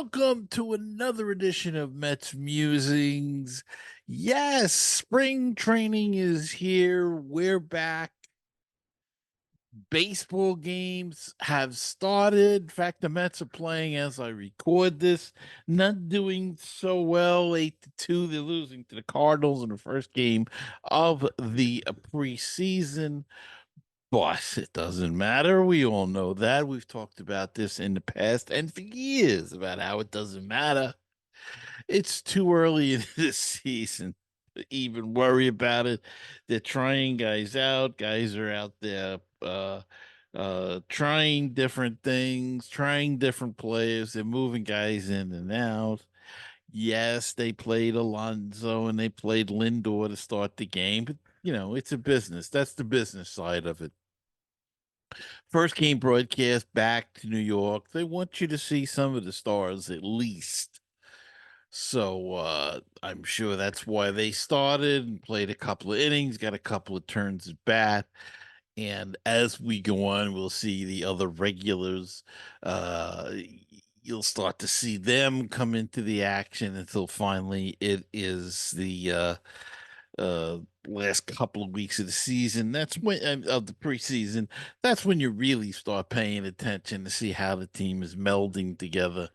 welcome to another edition of Mets Musings. Yes, spring training is here. We're back. Baseball games have started. In fact, the Mets are playing as I record this, not doing so well. 8-2, they're losing to the Cardinals in the first game of the preseason. But it doesn't matter. We all know that. We've talked about this in the past and for years about how it doesn't matter. It's too early in the season to even worry about it. They're trying guys out. Guys are out there trying different things, trying different players. They're moving guys in and out. Yes, they played Alonso and they played Lindor to start the game, but it's a business. That's the business side of it. First game broadcast back to New York. They want you to see some of the stars at least. So I'm sure that's why they started and played a couple of innings, got a couple of turns at bat. And as we go on, we'll see the other regulars. Uh, you'll start to see them come into the action until finally it is the uh last couple of weeks of the season. That's when of the preseason. That's when you really start paying attention to see how the team is melding together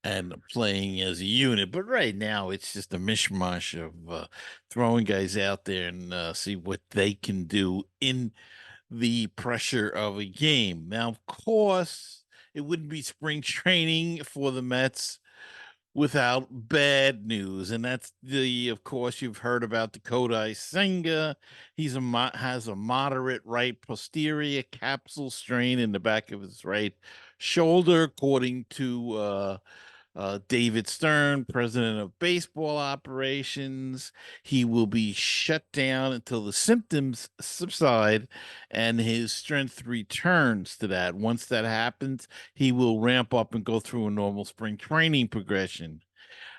and playing as a unit. But right now, it's just a mishmash of throwing guys out there and see what they can do in the pressure of a game. Now, of course, it wouldn't be spring training for the Mets without bad news, and that's of course, you've heard about the Kodai Senga. Has a moderate right posterior capsule strain in the back of his right shoulder, according to David Stern, president of baseball operations. He will be shut down until the symptoms subside and his strength returns to that. Once that happens, he will ramp up and go through a normal spring training progression.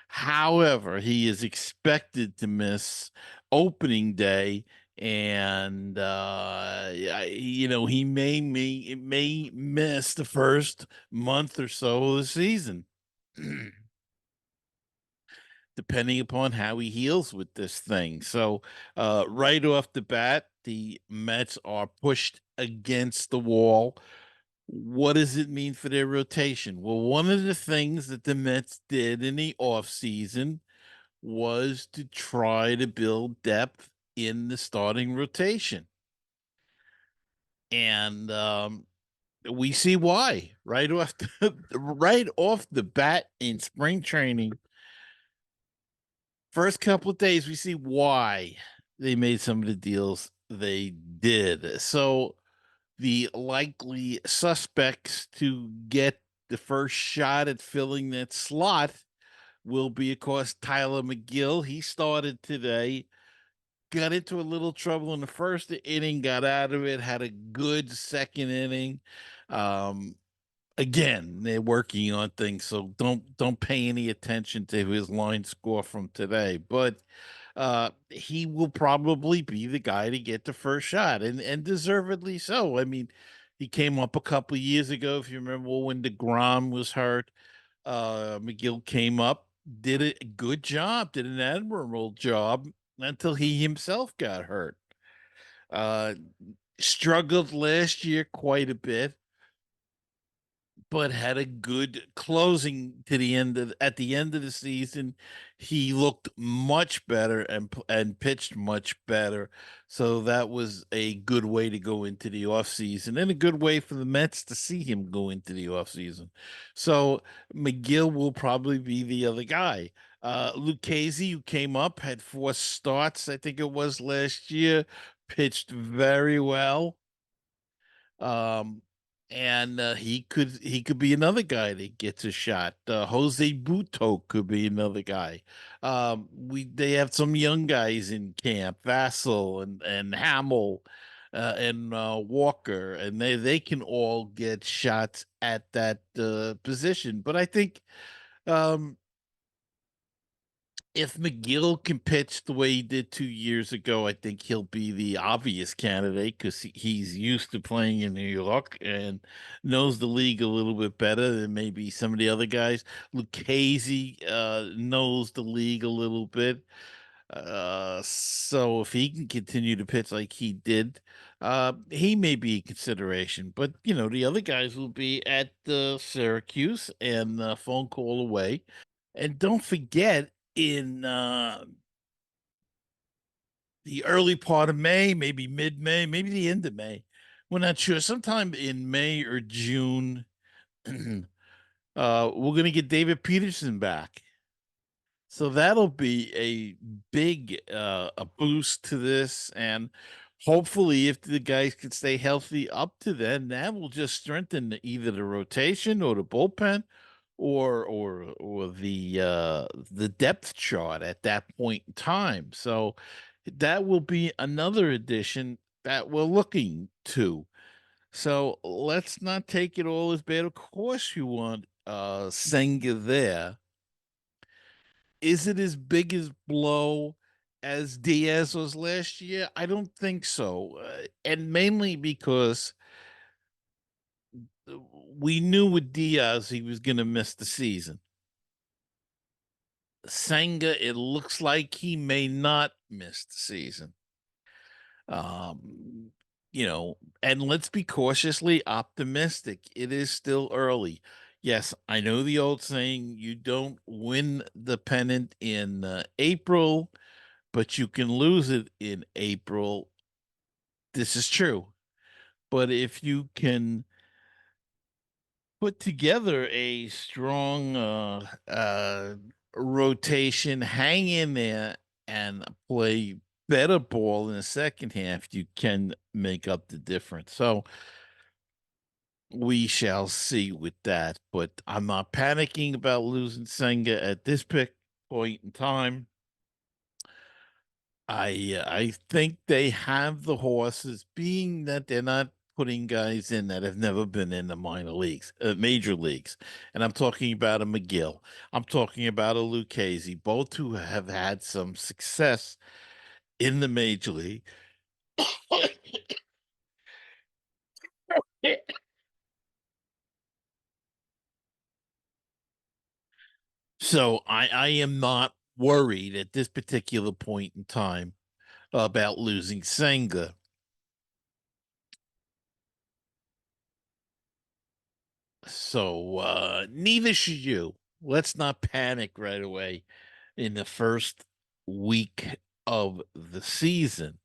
However, he is expected to miss opening day, and he may miss the first month or so of the season. Depending upon how he heals with this thing. So, right off the bat, the Mets are pushed against the wall. What does it mean for their rotation? Well, one of the things that the Mets did in the offseason was to try to build depth in the starting rotation. And we see why right off the bat in spring training. First couple of days, we see why they made some of the deals they did. So the likely suspects to get the first shot at filling that slot will be, of course, Tyler McGill. He started today, got into a little trouble in the first inning, got out of it, had a good second inning. Um, Again, they're working on things, so don't pay any attention to his line score from today. But he will probably be the guy to get the first shot, and deservedly so. I mean, he came up a couple of years ago, if you remember when DeGrom was hurt. McGill came up, did a good job, did an admirable job until he himself got hurt. Uh, Struggled last year quite a bit, but had a good closing to the end of at the end of the season. He looked much better and pitched much better. So that was a good way to go into the offseason and a good way for the Mets to see him go into the offseason. So McGill will probably be the other guy. Lucchesi, who came up, had 4 starts, I think it was last year, pitched very well. Um, and he could be another guy that gets a shot. Jose Buto could be another guy. We They have some young guys in camp, Vassell and Hamill, and Walker, and they can all get shots at that position. But I think um, If McGill can pitch the way he did 2 years ago, I think he'll be the obvious candidate because he's used to playing in New York and knows the league a little bit better than maybe some of the other guys. Lucchese knows the league a little bit. So if he can continue to pitch like he did, he may be a consideration. But the other guys will be at Syracuse and a phone call away. And don't forget, in the early part of May, maybe mid-May, maybe the end of May, we're not sure. Sometime in May or June, we're going to get David Peterson back. So that'll be a big a boost to this, and hopefully, if the guys can stay healthy up to then, that will just strengthen either the rotation or the bullpen, or the depth chart at that point in time. So that will be another addition that we're looking to. So let's not take it all as bad. Of course, you want Senga there. Is it as big as blow as Diaz was last year? I don't think so, and mainly because we knew with Diaz he was going to miss the season. Senga, it looks like he may not miss the season. Um, and let's be cautiously optimistic. It is still early. Yes, I know the old saying, you don't win the pennant in April, but you can lose it in April. This is true. But if you can put together a strong rotation, hang in there, and play better ball in the second half, you can make up the difference. So we shall see with that. But I'm not panicking about losing Senga at this point in time. I think they have the horses, being that they're not putting guys in that have never been in the minor leagues, major leagues. And I'm talking about a McGill. I'm talking about a Lucchese, both who have had some success in the major league. So I am not worried at this particular point in time about losing Senga. So neither should you. Let's not panic right away in the first week of the season.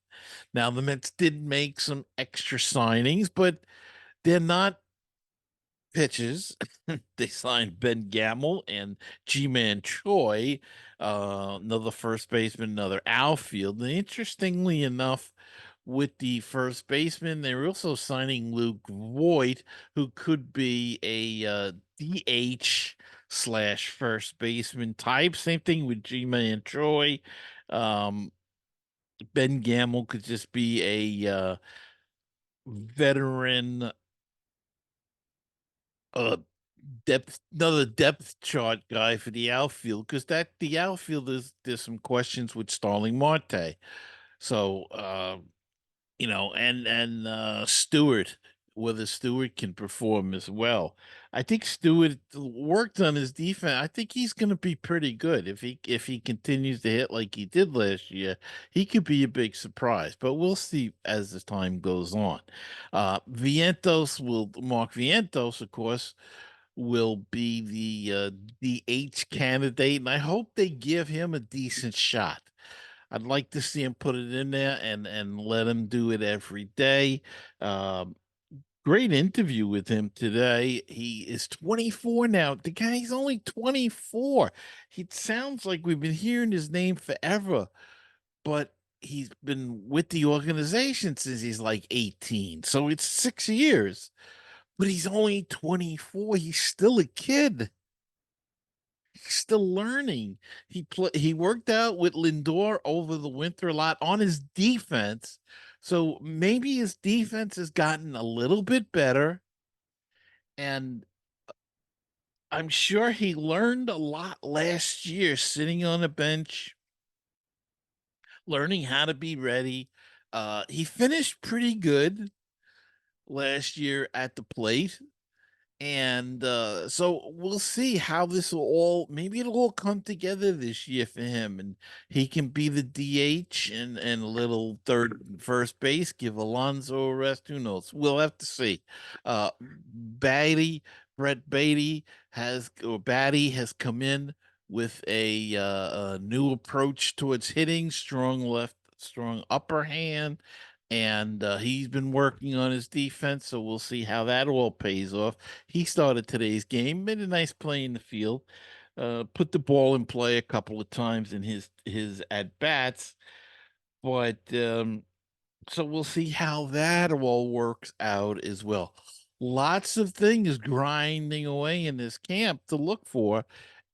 Now, the Mets did make some extra signings, but they're not pitches. They signed Ben Gamel and G-Man Choi, another first baseman, another outfield. And interestingly enough, with the first baseman, they're also signing Luke Voigt, who could be a DH slash first baseman type. Same thing with G-Man Choi. Um, Ben Gamel could just be a veteran uh another depth chart guy for the outfield, because that the outfield is there's some questions with Starling Marte. So and Stewart, whether Stewart can perform as well. I think Stewart worked on his defense. I think he's going to be pretty good if he continues to hit like he did last year. He could be a big surprise, but we'll see as the time goes on. Mark Vientos, of course, will be the DH candidate, and I hope they give him a decent shot. I'd like to see him put it in there and let him do it every day. Um, Great interview with him today. He is 24 now. The guy's only 24. He sounds like we've been hearing his name forever, but he's been with the organization since he's like 18. So it's 6 years, but he's only 24. He's still a kid. He's still learning. He worked out with Lindor over the winter a lot on his defense. So maybe his defense has gotten a little bit better. And I'm sure he learned a lot last year sitting on a bench, learning how to be ready. He finished pretty good last year at the plate. And so we'll see how this will all, maybe it'll all come together this year for him, and he can be the DH and a little third first base, give Alonso a rest. Who knows? We'll have to see. Batty, Brett Beatty Batty has come in with a new approach towards hitting, strong left, strong upper hand, and he's been working on his defense. So we'll see how that all pays off. He started today's game, made a nice play in the field, put the ball in play a couple of times in his at bats, but so we'll see how that all works out as well. Lots of things grinding away in this camp to look for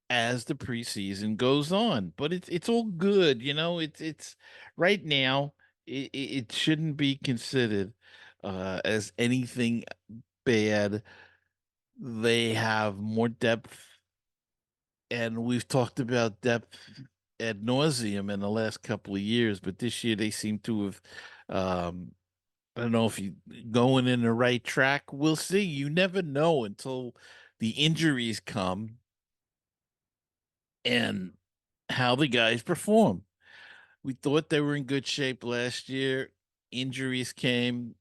as the preseason goes on, but it's all good, you know. It's right now. It shouldn't be considered as anything bad. They have more depth, and we've talked about depth ad nauseum in the last couple of years, but this year they seem to have, I don't know if you going in the right track. We'll see. You never know until the injuries come and how the guys perform. We thought they were in good shape last year. Injuries came.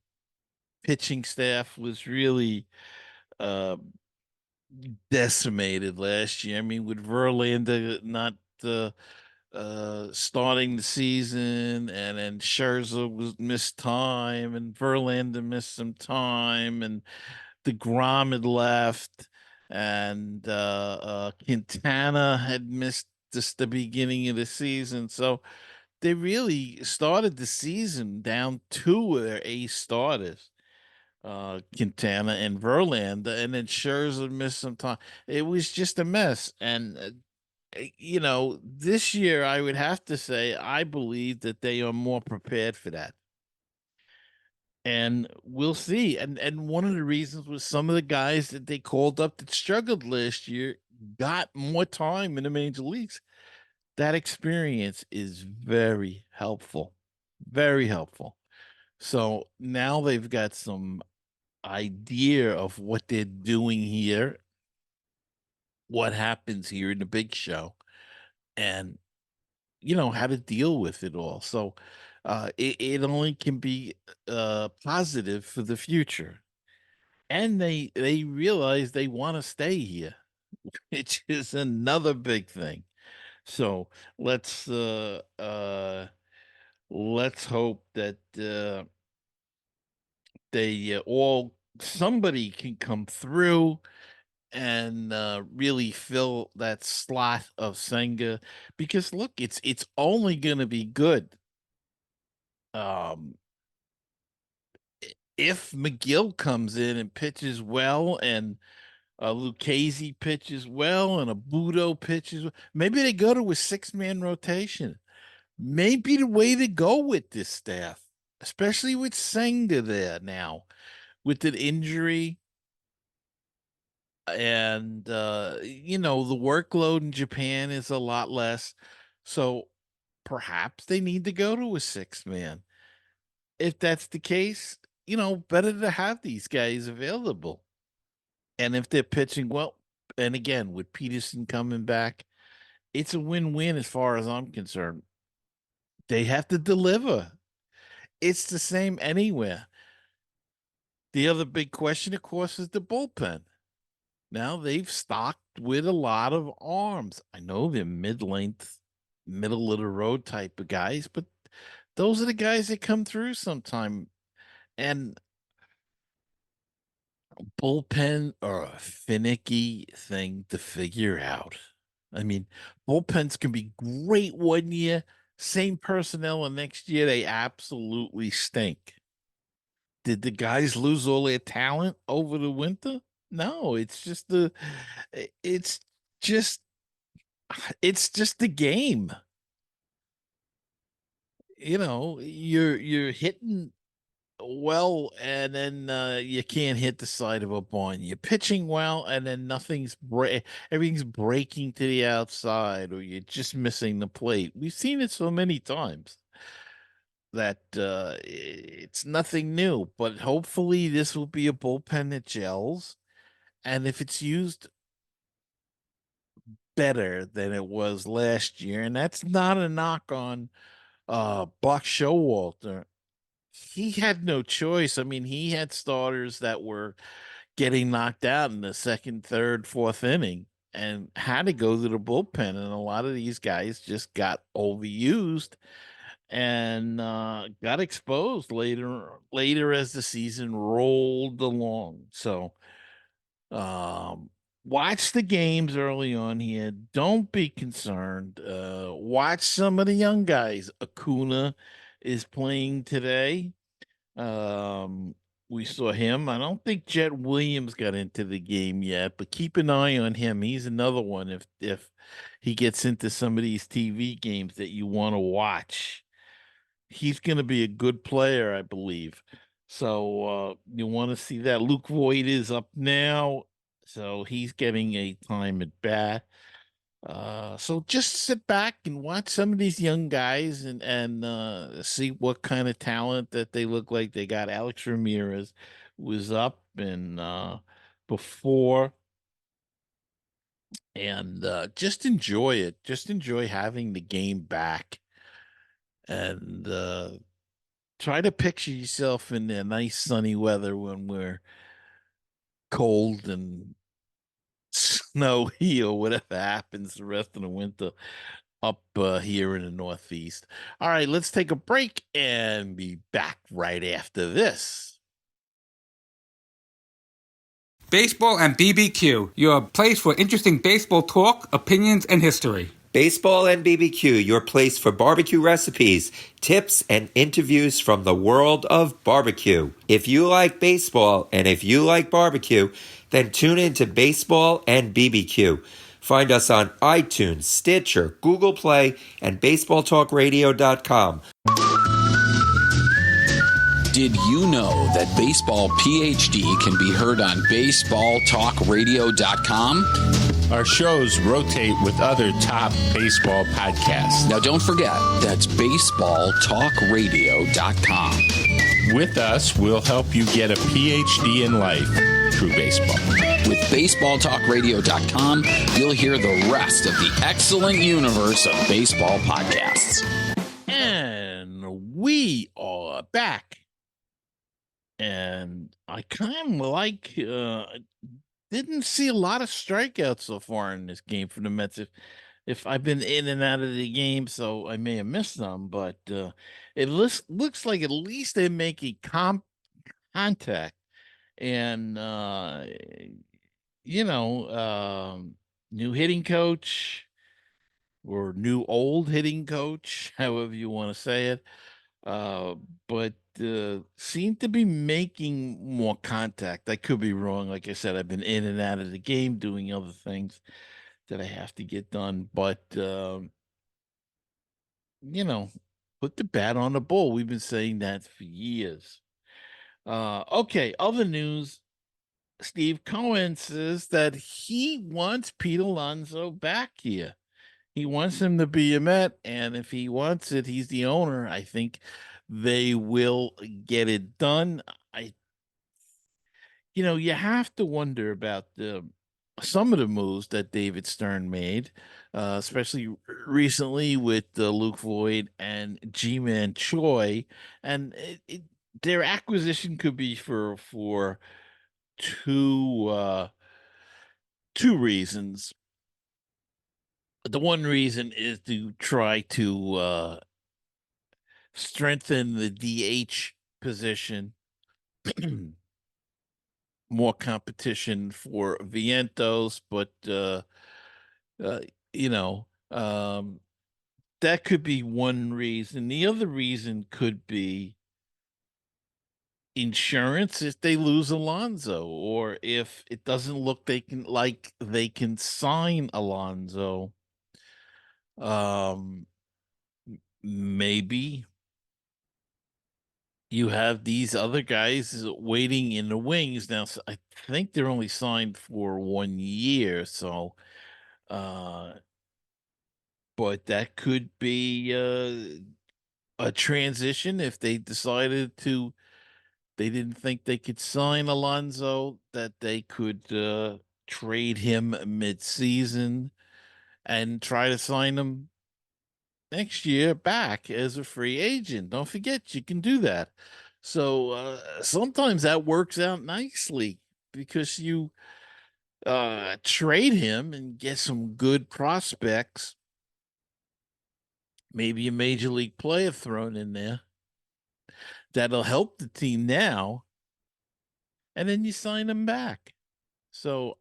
Pitching staff was really uh, decimated last year. I mean, with Verlander not starting the season, and then Scherzer was missed time, and Verlander missed some time, and DeGrom had left, and Quintana had missed just the beginning of the season. So they really started the season down two of their ace starters, Quintana and Verlander, and then Scherzer missed some time. It was just a mess. And, you know, this year I would have to say I believe that they are more prepared for that. And we'll see. And one of the reasons was some of the guys that they called up that struggled last year got more time in the major leagues. That experience is very helpful. Very helpful. So now they've got some idea of what they're doing here, what happens here in the big show, and you know how to deal with it all. So it only can be positive for the future. And they realize they want to stay here, which is another big thing. So let's uh uh let's hope that they all somebody can come through and really fill that slot of Senga, because look, it's only going to be good um if McGill comes in and pitches well, and Lucchese pitches well, and Abudo pitches well. Maybe they go to a six-man rotation. Maybe the way to go with this staff, especially with Senga there now with an injury, and you know, the workload in Japan is a lot less. So perhaps they need to go to a six man. If that's the case, you know, better to have these guys available. And if they're pitching well, and again, with Peterson coming back, it's a win-win as far as I'm concerned. They have to deliver. It's the same anywhere. The other big question, of course, is the bullpen. Now they've stocked with a lot of arms. I know they're mid-length, middle of the road type of guys, but those are the guys that come through sometime. And bullpen are a finicky thing to figure out. I mean, bullpens can be great one year, same personnel, and next year they absolutely stink. Did the guys lose all their talent over the winter? No, it's just it's just the game. You know, you're hitting well, and then you can't hit the side of a barn. You're pitching well, and then everything's breaking to the outside, or you're just missing the plate. We've seen it so many times that it's nothing new. But hopefully, this will be a bullpen that gels, and if it's used better than it was last year, and that's not a knock on Buck Showalter. He had no choice. I mean, he had starters that were getting knocked out in the second, third, fourth inning and had to go to the bullpen. And a lot of these guys just got overused and got exposed later as the season rolled along. So um watch the games early on here. Don't be concerned. Watch some of the young guys. Acuna is playing today. um, we saw him. I don't think Jet Williams got into the game yet, but keep an eye on him. He's another one if he gets into some of these TV games that you want to watch. He's going to be a good player, I believe. So you want to see that. Luke Voigt is up now, so he's getting a time at bat. So just sit back and watch some of these young guys and see what kind of talent that they look like. They got Alex Ramirez was up and before, and just enjoy it. Just enjoy having the game back, and try to picture yourself in the nice sunny weather when we're cold and snowy or whatever happens the rest of the winter up here in the Northeast. All right, let's take a break and be back right after this. Baseball and BBQ, your place for interesting baseball talk, opinions, and history. Baseball and BBQ, your place for barbecue recipes, tips, and interviews from the world of barbecue. If you like baseball and if you like barbecue, then tune in to Baseball and BBQ. Find us on iTunes, Stitcher, Google Play, and BaseballTalkRadio.com. Did you know that Baseball PhD can be heard on BaseballTalkRadio.com? Our shows rotate with other top baseball podcasts. Now don't forget, that's BaseballTalkRadio.com. With us, we'll help you get a PhD in life through baseball. With BaseballTalkRadio.com, you'll hear the rest of the excellent universe of baseball podcasts. And we are back. And I kind of like, didn't see a lot of strikeouts so far in this game for the Mets. If I've been in and out of the game, so I may have missed some, but it looks like at least they make a contact. And, new hitting coach or new old hitting coach, however you want to say it. But seem to be making more contact. I could be wrong. Like I said, I've been in and out of the game doing other things that I have to get done. But put the bat on the ball. We've been saying that for years. Okay, other news. Steve Cohen says that he wants Pete Alonso back here. He wants him to be a Met, and if he wants it, he's the owner. I think they will get it done. You have to wonder about some of the moves that David Stern made, especially recently with Luke Voigt and G-Man Choi, and their acquisition could be for two two reasons. The one reason is to try to strengthen the DH position, more competition for Vientos, but uh, you know, um, that could be one reason. The other reason could be insurance if they lose Alonso, or if it doesn't look they can sign Alonso. Um, maybe you have these other guys waiting in the wings. Now, I think they're only signed for 1 year, so uh but that could be a transition if they decided to. They didn't think they could sign Alonso, that they could trade him mid-season and try to sign him next year back as a free agent. Don't forget, you can do that. So sometimes that works out nicely because you trade him and get some good prospects, maybe a major league player thrown in there that'll help the team now, and then you sign him back. So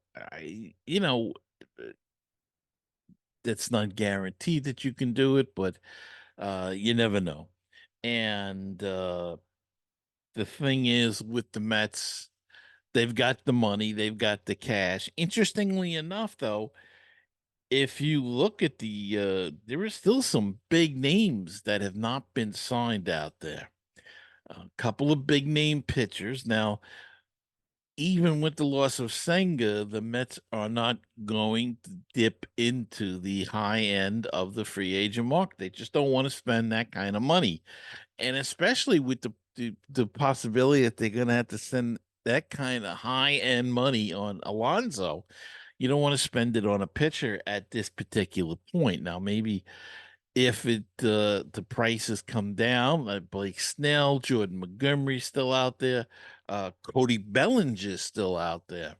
that's not guaranteed that you can do it, but you never know. And the thing is, with the Mets, they've got the money, they've got the cash. Interestingly enough, though, if you look at there are still some big names that have not been signed out there. A couple of big name pitchers. Now, even with the loss of Senga, the Mets are not going to dip into the high end of the free agent market. They just don't want to spend that kind of money. And especially with the possibility that they're going to have to send that kind of high end money on Alonso, you don't want to spend it on a pitcher at this particular point. Now, maybe if the prices come down, like Blake Snell, Jordan Montgomery's still out there, Cody Bellinger's still out there.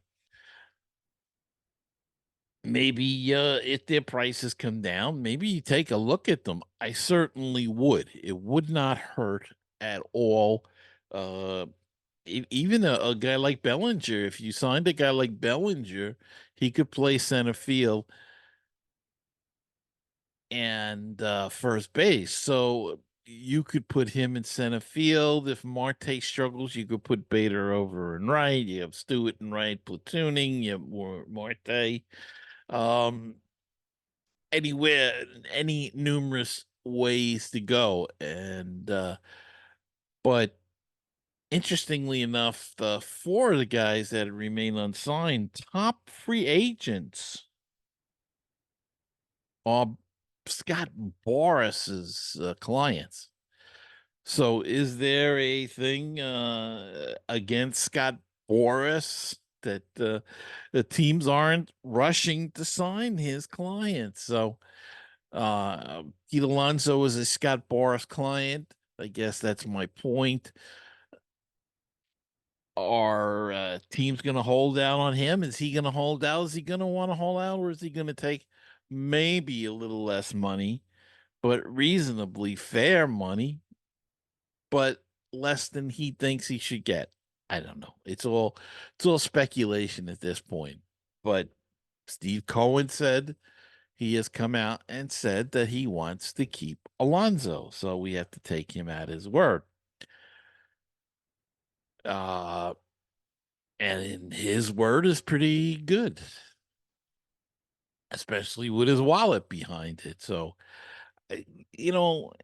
Maybe if their prices come down, maybe you take a look at them. I certainly would. It would not hurt at all. Uh, Even a guy like Bellinger, if you signed a guy like Bellinger, he could play center field and first base. So you could put him in center field. If Marte struggles, you could put Bader over in right. You have Stewart in right, platooning. You have Marte. Um, Anywhere, any numerous ways to go, and but interestingly enough, the four of the guys that remain unsigned, top free agents, are Scott Boris's clients. So, is there a thing against Scott Boris that the teams aren't rushing to sign his clients? So, Pete Alonso is a Scott Boris client. I guess that's my point. Are teams going to hold out on him? Is he going to hold out? Is he going to want to hold out, or is he going to take maybe a little less money, but reasonably fair money, but less than he thinks he should get? I don't know. It's all speculation at this point. But Steve Cohen said he has come out and said that he wants to keep Alonso, so we have to take him at his word. Uh, and his word is pretty good, especially with his wallet behind it. So, uh,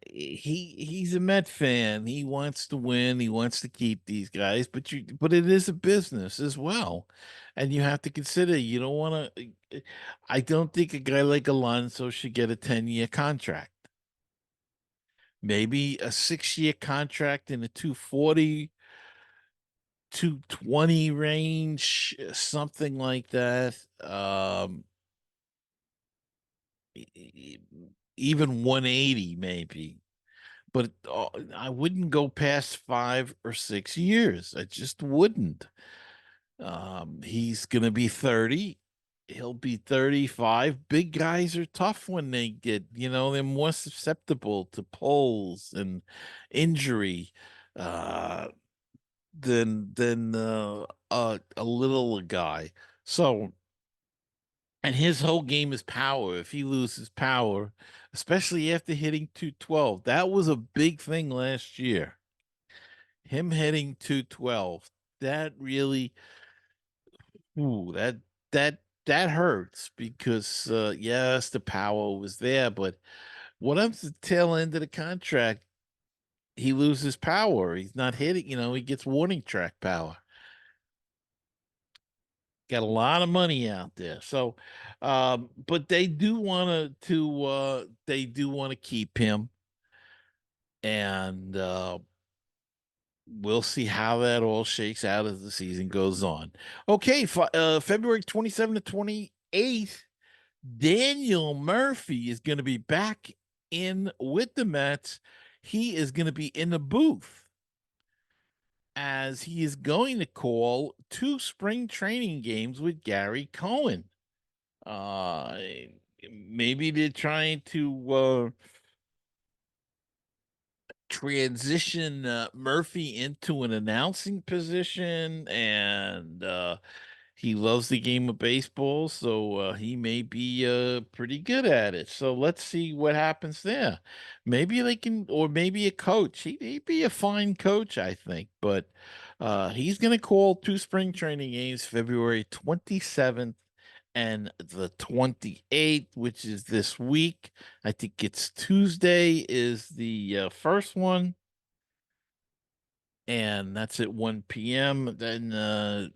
he's a Met fan. He wants to win. He wants to keep these guys, but it is a business as well, and you have to consider. You don't want to. I don't think a guy like Alonso should get a 10-year contract. Maybe a 6-year contract in a 240, 220 range, something like that. Even 180 maybe, but I wouldn't go past 5 or 6 years. I just wouldn't. He's gonna be 30. He'll be 35. Big guys are tough when they get, they're more susceptible to pulls and injury uh than a little guy. So, and his whole game is power. If he loses power, especially after hitting 212, that was a big thing last year. Him hitting 212, that really, ooh, that hurts because yes, the power was there, but what up the tail end of the contract, he loses power. He's not hitting, he gets warning track power. Got a lot of money out there. So but they do want to keep him, and we'll see how that all shakes out as the season goes on. Okay, February 27th to 28th, Daniel Murphy is going to be back in with the Mets. He is going to be in the booth as he is going to call 2 spring training games with Gary Cohen. Uh, Maybe they're trying to transition Murphy into an announcing position, and he loves the game of baseball, so he may be pretty good at it. So let's see what happens there. Maybe they can, or maybe a coach. He'd be a fine coach, I think. But he's going to call 2 spring training games, February 27th and the 28th, which is this week. I think it's Tuesday is the first one, and that's at 1 p.m. Then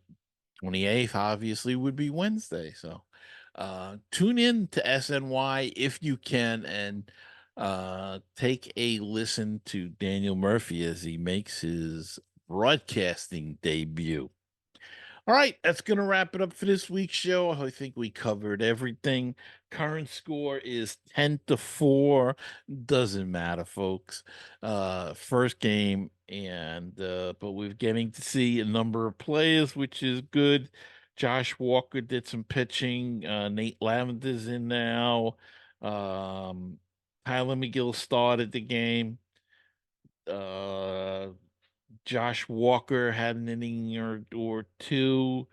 28th obviously would be Wednesday. So tune in to SNY if you can, and take a listen to Daniel Murphy as he makes his broadcasting debut. All right, that's going to wrap it up for this week's show. I think we covered everything. Current score is 10-4. Doesn't matter, folks. First game, and but we're getting to see a number of players, which is good. Josh Walker did some pitching. Nate Lavender's in now. Tyler McGill started the game. Uh, Josh Walker had an inning or two.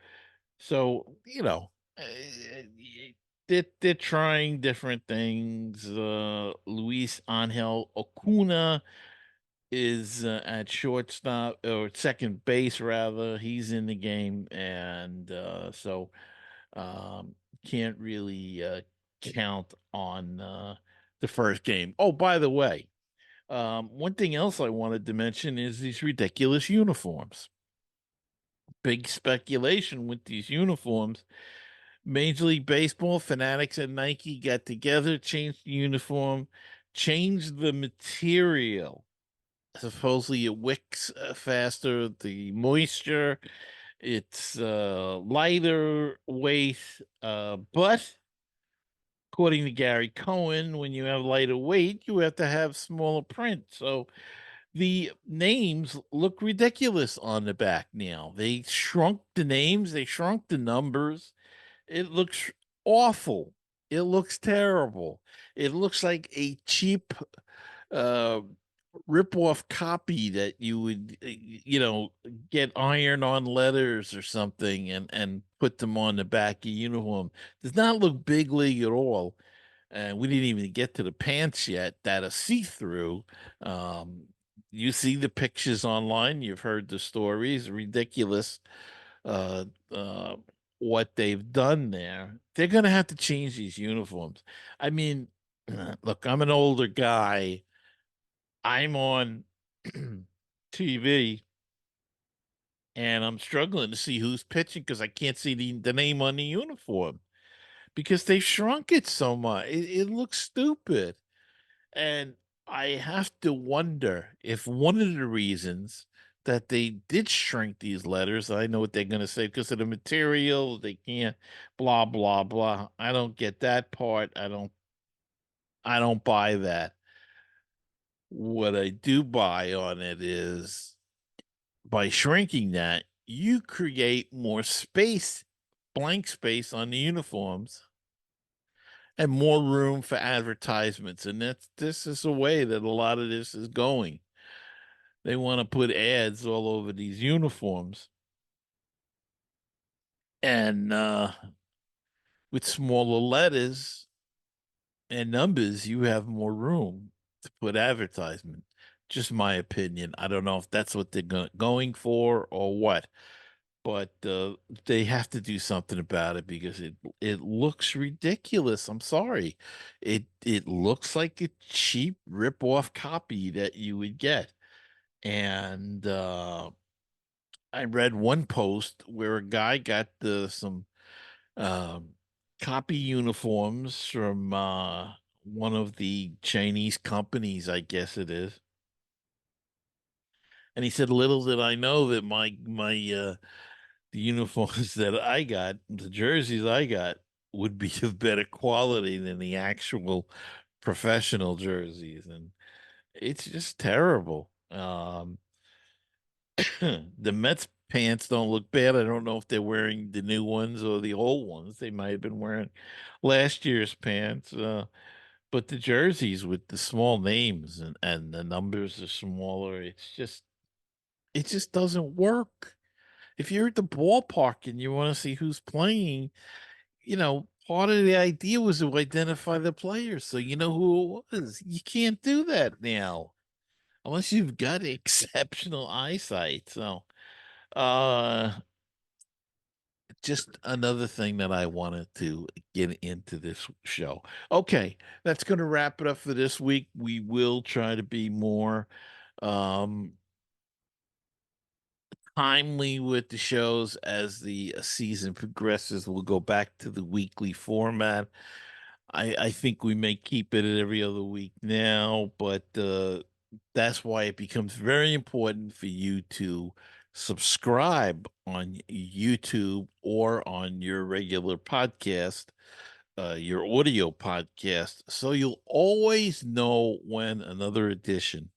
So, they're trying different things. Luis Angel Acuna is at shortstop or second base, rather. He's in the game, and so can't really count on the first game. Oh, by the way, one thing else I wanted to mention is these ridiculous uniforms. Big speculation with these uniforms. Major League Baseball fanatics at Nike got together, changed the uniform, changed the material. Supposedly it wicks faster, the moisture. It's lighter weight, but according to Gary Cohen, when you have lighter weight, you have to have smaller print. So the names look ridiculous on the back now. They shrunk the names, they shrunk the numbers. It looks awful. It looks terrible. It looks like a cheap uh rip-off copy that you would get iron on letters or something and put them on the back of uniform. Does not look big league at all, and we didn't even get to the pants yet that are see-through. You see the pictures online, you've heard the stories. Ridiculous uh uh what they've done there. They're going to have to change these uniforms. I mean, look, I'm an older guy. I'm on TV, and I'm struggling to see who's pitching because I can't see the name on the uniform because they've shrunk it so much. It looks stupid. And I have to wonder if one of the reasons that they did shrink these letters, I know what they're going to say, because of the material, they can't, blah, blah, blah. I don't get that part. I don't buy that. What I do buy on it is by shrinking that, you create more space, blank space on the uniforms, and more room for advertisements. And this is the way that a lot of this is going. They want to put ads all over these uniforms. And with smaller letters and numbers, you have more room to put advertisement. Just my opinion. I don't know if that's what they're going for or what, but they have to do something about it because it looks ridiculous. I'm sorry, it looks like a cheap rip off copy that you would get. And I read one post where a guy got some um, copy uniforms from one of the Chinese companies, I guess it is. And he said, "Little did I know that my the uniforms that I got, the jerseys I got, would be of better quality than the actual professional jerseys." And it's just terrible. The Mets pants don't look bad. I don't know if they're wearing the new ones or the old ones. They might have been wearing last year's pants. But the jerseys with the small names and the numbers are smaller, it just doesn't work. If you're at the ballpark and you want to see who's playing, part of the idea was to identify the players so you know who it was. You can't do that now unless you've got exceptional eyesight. So, uh, just another thing that I wanted to get into this show. Okay, that's going to wrap it up for this week. We will try to be more um timely with the shows as the season progresses. We'll go back to the weekly format. I think we may keep it at every other week now, but that's why it becomes very important for you to subscribe on YouTube or on your regular podcast, your audio podcast, so you'll always know when another edition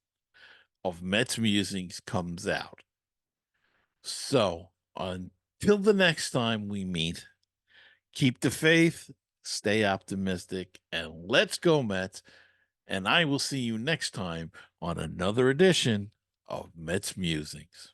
of Mets Musings comes out. So until the next time we meet, keep the faith, stay optimistic, and let's go, Mets. And I will see you next time on another edition of Mets Musings.